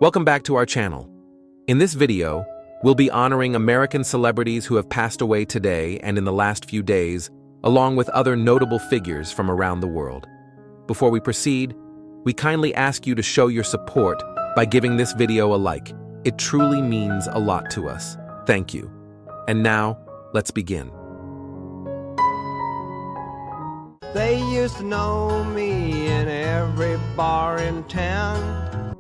Welcome back to our channel. In this video, we'll be honoring American celebrities who have passed away today and in the last few days, along with other notable figures from around the world. Before we proceed, we kindly ask you to show your support by giving this video a like. It truly means a lot to us. Thank you. And now, let's begin. They used to know me in every bar in town.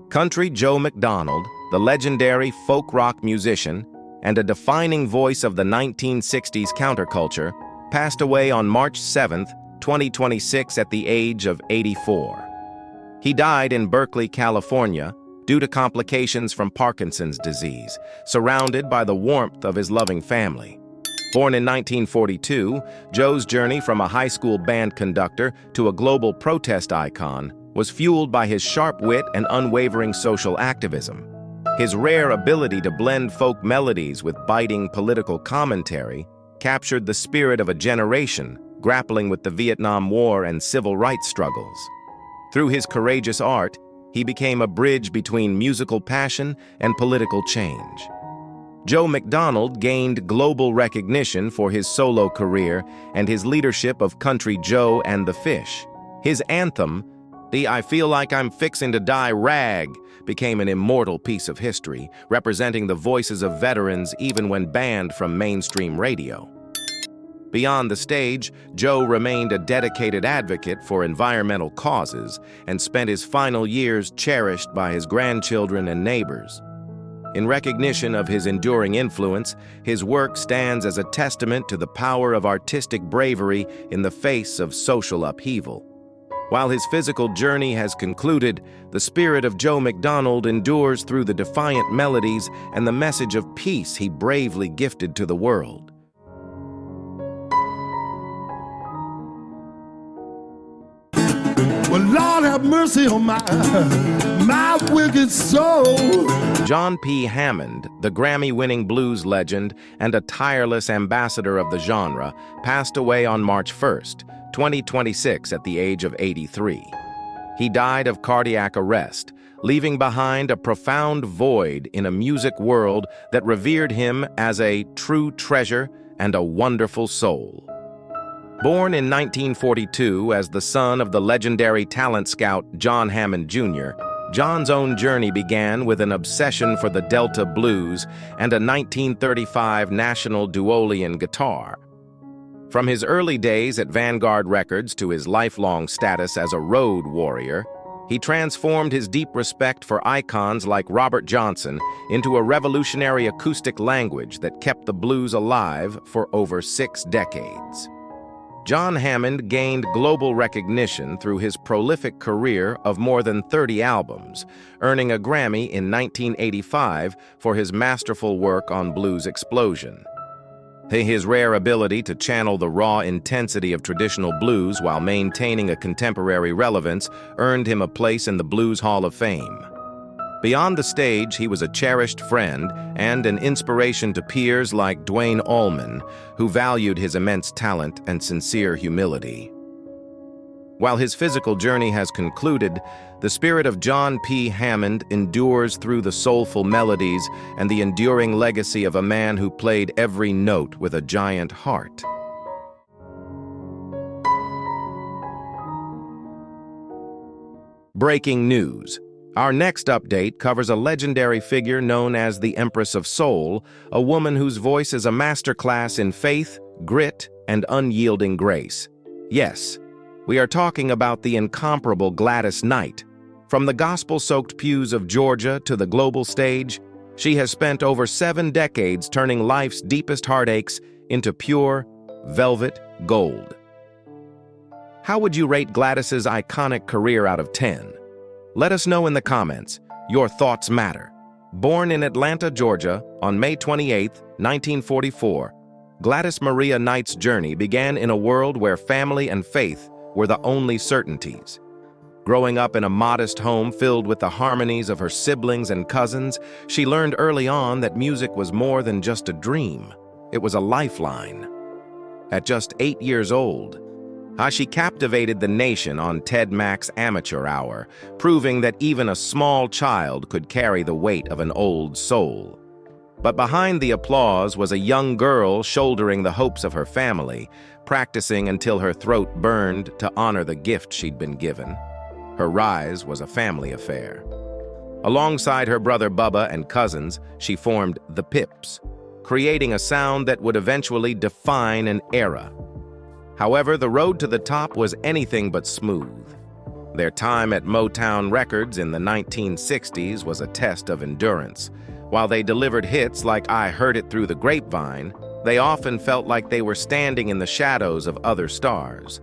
Country Joe Macdonald, the legendary folk rock musician and a defining voice of the 1960s counterculture, passed away on March 7, 2026 at the age of 84. He died in Berkeley, California, due to complications from Parkinson's disease, surrounded by the warmth of his loving family. Born in 1942, Joe's journey from a high school band conductor to a global protest icon was fueled by his sharp wit and unwavering social activism. His rare ability to blend folk melodies with biting political commentary captured the spirit of a generation grappling with the Vietnam War and civil rights struggles. Through his courageous art, he became a bridge between musical passion and political change. Joe Macdonald gained global recognition for his solo career and his leadership of Country Joe and the Fish. His anthem, the I-Feel-Like-I'm-Fixin to Die rag, became an immortal piece of history, representing the voices of veterans even when banned from mainstream radio. Beyond the stage, Joe remained a dedicated advocate for environmental causes and spent his final years cherished by his grandchildren and neighbors. In recognition of his enduring influence, his work stands as a testament to the power of artistic bravery in the face of social upheaval. While his physical journey has concluded, the spirit of Joe Macdonald endures through the defiant melodies and the message of peace he bravely gifted to the world. Well, Lord have mercy on my wicked soul. John P. Hammond, the Grammy-winning blues legend and a tireless ambassador of the genre, passed away on March 1st, 2026 at the age of 83. He died of cardiac arrest, leaving behind a profound void in a music world that revered him as a true treasure and a wonderful soul. Born in 1942 as the son of the legendary talent scout John Hammond Jr., John's own journey began with an obsession for the Delta blues and a 1935 National Duolian guitar. From his early days at Vanguard Records to his lifelong status as a road warrior, he transformed his deep respect for icons like Robert Johnson into a revolutionary acoustic language that kept the blues alive for over 6 decades. John Hammond gained global recognition through his prolific career of more than 30 albums, earning a Grammy in 1985 for his masterful work on Blues Explosion. His rare ability to channel the raw intensity of traditional blues while maintaining a contemporary relevance earned him a place in the Blues Hall of Fame. Beyond the stage, he was a cherished friend and an inspiration to peers like Duane Allman, who valued his immense talent and sincere humility. While his physical journey has concluded, the spirit of John P. Hammond endures through the soulful melodies and the enduring legacy of a man who played every note with a giant heart. Breaking news. Our next update covers a legendary figure known as the Empress of Soul, a woman whose voice is a masterclass in faith, grit, and unyielding grace. Yes, we are talking about the incomparable Gladys Knight. From the gospel-soaked pews of Georgia to the global stage, she has spent over 7 decades turning life's deepest heartaches into pure, velvet gold. How would you rate Gladys's iconic career out of 10? Let us know in the comments. Your thoughts matter. Born in Atlanta, Georgia, on May 28, 1944, Gladys Maria Knight's journey began in a world where family and faith were the only certainties. Growing up in a modest home filled with the harmonies of her siblings and cousins, she learned early on that music was more than just a dream. It was a lifeline. At just 8 years old, how she captivated the nation on Ted Mack's Amateur Hour, proving that even a small child could carry the weight of an old soul. But behind the applause was a young girl shouldering the hopes of her family, practicing until her throat burned to honor the gift she'd been given. Her rise was a family affair. Alongside her brother Bubba and cousins, she formed the Pips, creating a sound that would eventually define an era. However, the road to the top was anything but smooth. Their time at Motown Records in the 1960s was a test of endurance. While they delivered hits like I Heard It Through the Grapevine, they often felt like they were standing in the shadows of other stars.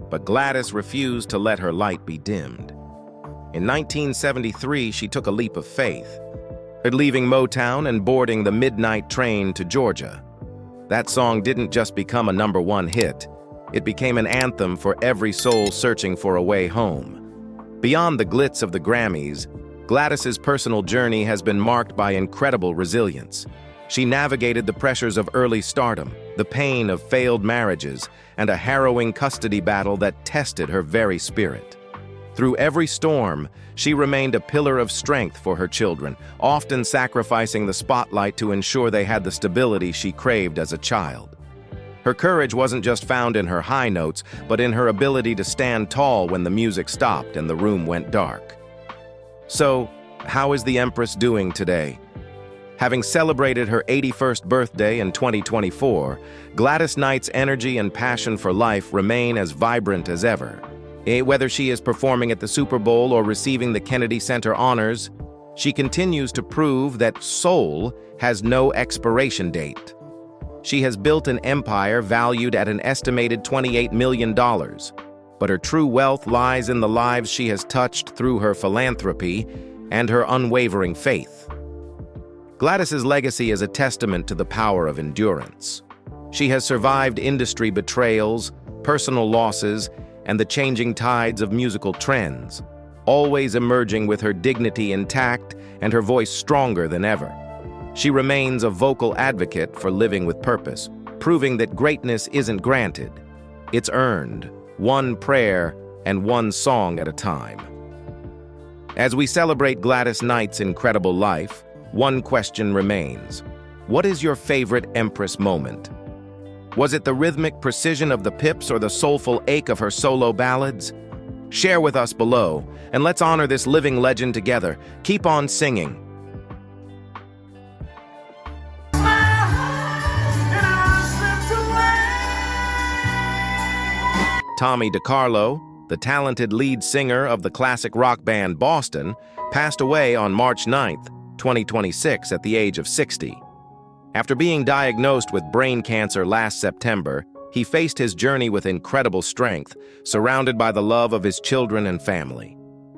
But Gladys refused to let her light be dimmed. In 1973, she took a leap of faith, leaving Motown and boarding the midnight train to Georgia. That song didn't just become a #1 hit. It became an anthem for every soul searching for a way home. Beyond the glitz of the Grammys, Gladys's personal journey has been marked by incredible resilience. She navigated the pressures of early stardom, the pain of failed marriages, and a harrowing custody battle that tested her very spirit. Through every storm, she remained a pillar of strength for her children, often sacrificing the spotlight to ensure they had the stability she craved as a child. Her courage wasn't just found in her high notes, but in her ability to stand tall when the music stopped and the room went dark. So, how is the Empress doing today? Having celebrated her 81st birthday in 2024, Gladys Knight's energy and passion for life remain as vibrant as ever. Whether she is performing at the Super Bowl or receiving the Kennedy Center honors, she continues to prove that soul has no expiration date. She has built an empire valued at an estimated $28 million, but her true wealth lies in the lives she has touched through her philanthropy and her unwavering faith. Gladys's legacy is a testament to the power of endurance. She has survived industry betrayals, personal losses, and the changing tides of musical trends, always emerging with her dignity intact and her voice stronger than ever. She remains a vocal advocate for living with purpose, proving that greatness isn't granted. It's earned, one prayer and one song at a time. As we celebrate Gladys Knight's incredible life, one question remains. What is your favorite Empress moment? Was it the rhythmic precision of the Pips or the soulful ache of her solo ballads? Share with us below, and let's honor this living legend together. Keep on singing. Tommy DiCarlo, the talented lead singer of the classic rock band Boston, passed away on March 9th, 2026 at the age of 60. After being diagnosed with brain cancer last September, he faced his journey with incredible strength, surrounded by the love of his children and family.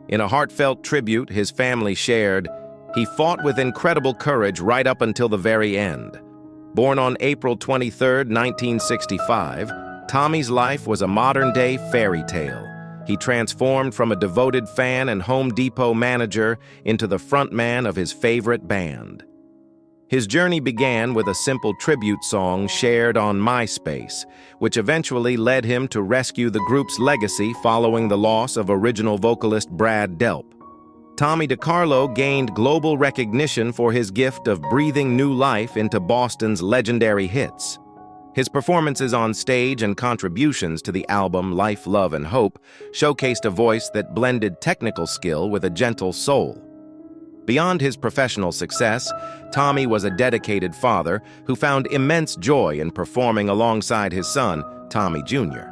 In a heartfelt tribute his family shared, he fought with incredible courage right up until the very end. Born on April 23, 1965, Tommy's life was a modern-day fairy tale. He transformed from a devoted fan and Home Depot manager into the frontman of his favorite band. His journey began with a simple tribute song shared on MySpace, which eventually led him to rescue the group's legacy following the loss of original vocalist Brad Delp. Tommy DiCarlo gained global recognition for his gift of breathing new life into Boston's legendary hits. His performances on stage and contributions to the album Life, Love, and Hope showcased a voice that blended technical skill with a gentle soul. Beyond his professional success, Tommy was a dedicated father who found immense joy in performing alongside his son, Tommy Jr.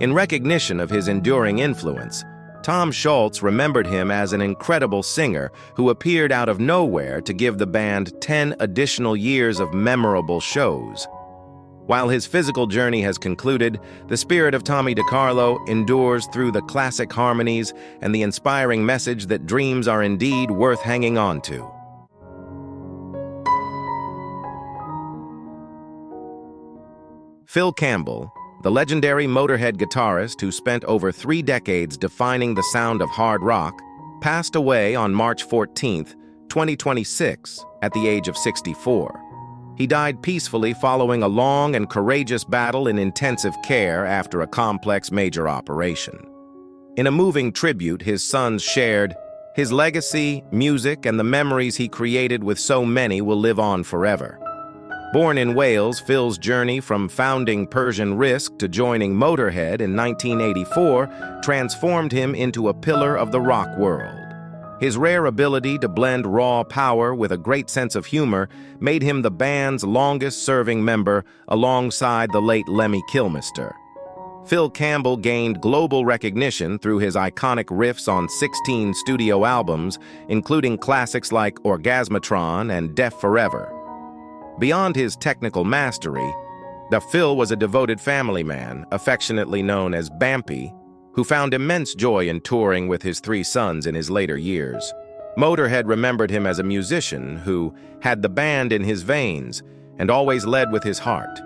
In recognition of his enduring influence, Tom Schultz remembered him as an incredible singer who appeared out of nowhere to give the band 10 additional years of memorable shows. While his physical journey has concluded, the spirit of Tommy DiCarlo endures through the classic harmonies and the inspiring message that dreams are indeed worth hanging on to. Phil Campbell, the legendary Motorhead guitarist who spent over 3 decades defining the sound of hard rock, passed away on March 14, 2026, at the age of 64. He died peacefully following a long and courageous battle in intensive care after a complex major operation. In a moving tribute his sons shared, his legacy, music, and the memories he created with so many will live on forever. Born in Wales, Phil's journey from founding Persian Risk to joining Motorhead in 1984 transformed him into a pillar of the rock world. His rare ability to blend raw power with a great sense of humor made him the band's longest-serving member alongside the late Lemmy Kilmister. Phil Campbell gained global recognition through his iconic riffs on 16 studio albums, including classics like Orgasmatron and Deaf Forever. Beyond his technical mastery, Phil was a devoted family man, affectionately known as Bampy, who found immense joy in touring with his 3 sons in his later years. Motorhead remembered him as a musician who had the band in his veins and always led with his heart.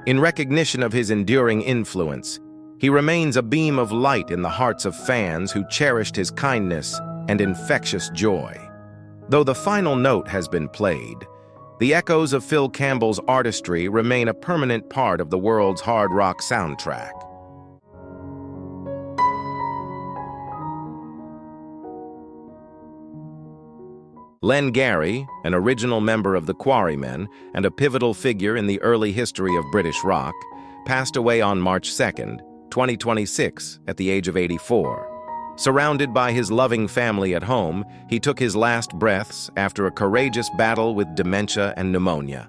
In recognition of his enduring influence, he remains a beam of light in the hearts of fans who cherished his kindness and infectious joy. Though the final note has been played, the echoes of Phil Campbell's artistry remain a permanent part of the world's hard rock soundtrack. Len Garry, an original member of the Quarrymen and a pivotal figure in the early history of British rock, passed away on March 2, 2026, at the age of 84. Surrounded by his loving family at home, he took his last breaths after a courageous battle with dementia and pneumonia.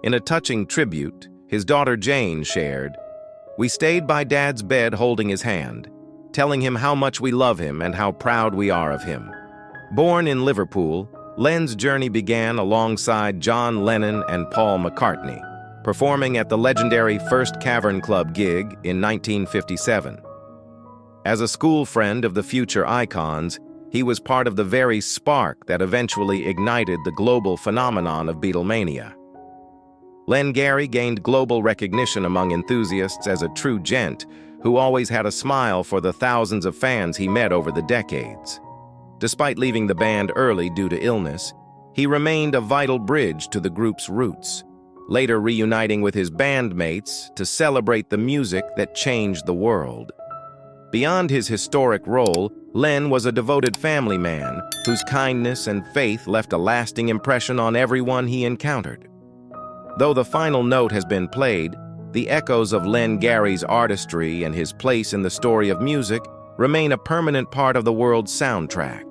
In a touching tribute, his daughter Jane shared, "We stayed by Dad's bed holding his hand, telling him how much we love him and how proud we are of him." Born in Liverpool, Len's journey began alongside John Lennon and Paul McCartney, performing at the legendary First Cavern Club gig in 1957. As a school friend of the future icons, he was part of the very spark that eventually ignited the global phenomenon of Beatlemania. Len Garry gained global recognition among enthusiasts as a true gent who always had a smile for the thousands of fans he met over the decades. Despite leaving the band early due to illness, he remained a vital bridge to the group's roots, later reuniting with his bandmates to celebrate the music that changed the world. Beyond his historic role, Len was a devoted family man whose kindness and faith left a lasting impression on everyone he encountered. Though the final note has been played, the echoes of Len Garry's artistry and his place in the story of music remain a permanent part of the world's soundtrack.